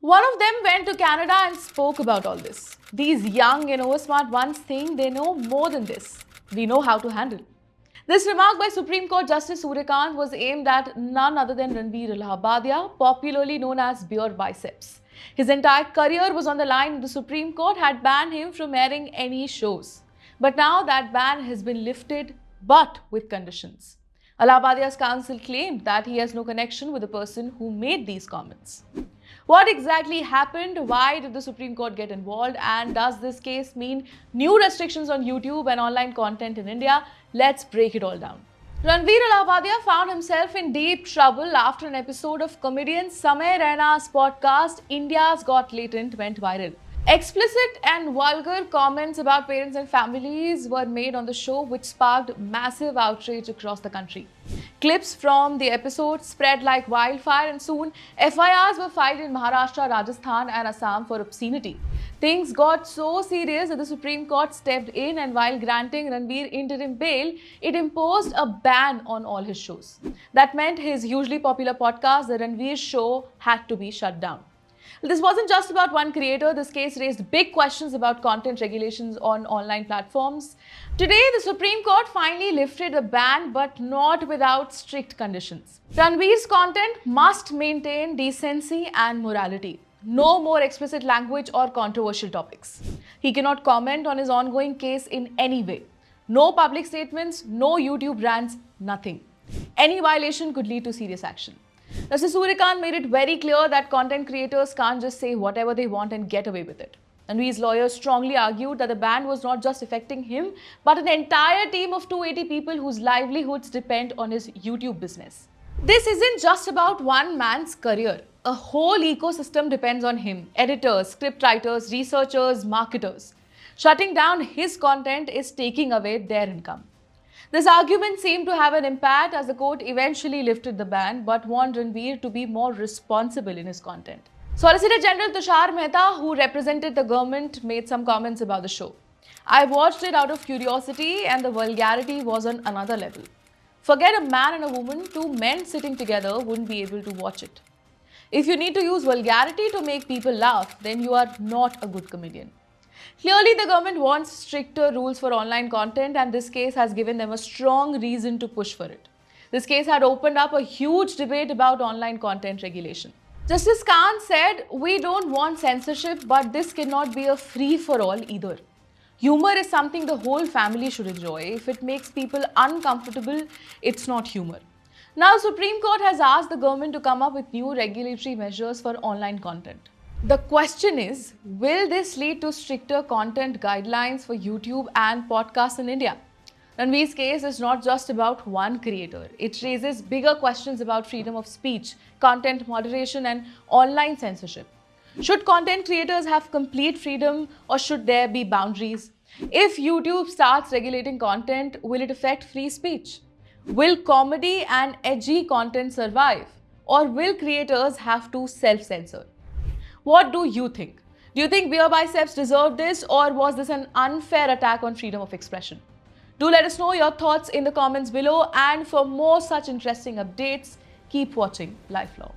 One of them went to Canada and spoke about all this. These young and oversmart ones think they know more than this. We know how to handle. This remark by Supreme Court Justice Surya Kant was aimed at none other than Ranveer Allahabadia, popularly known as BeerBiceps. His entire career was on the line and the Supreme Court had banned him from airing any shows. But now that ban has been lifted, but with conditions. Allahabadia's counsel claimed that he has no connection with the person who made these comments. What exactly happened? Why did the Supreme Court get involved? And does this case mean new restrictions on YouTube and online content in India? Let's break it all down. Ranveer Allahabadia found himself in deep trouble after an episode of comedian Samay Raina's podcast India's Got Latent went viral. Explicit and vulgar comments about parents and families were made on the show, which sparked massive outrage across the country. Clips from the episode spread like wildfire and soon FIRs were filed in Maharashtra, Rajasthan and Assam for obscenity. Things got so serious that the Supreme Court stepped in and while granting Ranveer interim bail, it imposed a ban on all his shows. That meant his hugely popular podcast, The Ranveer Show, had to be shut down. This wasn't just about one creator. This case raised big questions about content regulations on online platforms. Today, the Supreme Court finally lifted the ban, but not without strict conditions. Ranveer's content must maintain decency and morality. No more explicit language or controversial topics. He cannot comment on his ongoing case in any way. No public statements, no YouTube rants, nothing. Any violation could lead to serious action. Justice Surya Kant made it very clear that content creators can't just say whatever they want and get away with it. Ranveer's lawyers strongly argued that the ban was not just affecting him, but an entire team of 280 people whose livelihoods depend on his YouTube business. This isn't just about one man's career. A whole ecosystem depends on him. Editors, scriptwriters, researchers, marketers. Shutting down his content is taking away their income. This argument seemed to have an impact as the court eventually lifted the ban but warned Ranveer to be more responsible in his content. Solicitor General Tushar Mehta, who represented the government, made some comments about the show. I watched it out of curiosity and the vulgarity was on another level. Forget a man and a woman, two men sitting together wouldn't be able to watch it. If you need to use vulgarity to make people laugh, then you are not a good comedian. Clearly, the government wants stricter rules for online content and this case has given them a strong reason to push for it. This case had opened up a huge debate about online content regulation. Justice Kant said, "We don't want censorship, but this cannot be a free-for-all either. Humor is something the whole family should enjoy. If it makes people uncomfortable, it's not humor." Now, Supreme Court has asked the government to come up with new regulatory measures for online content. The question is, will this lead to stricter content guidelines for YouTube and podcasts in India? Ranveer's case is not just about one creator. It raises bigger questions about freedom of speech, content moderation, and online censorship. Should content creators have complete freedom or should there be boundaries? If YouTube starts regulating content, will it affect free speech? Will comedy and edgy content survive? Or will creators have to self-censor? What do you think? Do you think BeerBiceps deserved this or was this an unfair attack on freedom of expression? Do let us know your thoughts in the comments below and for more such interesting updates, keep watching LiveLaw.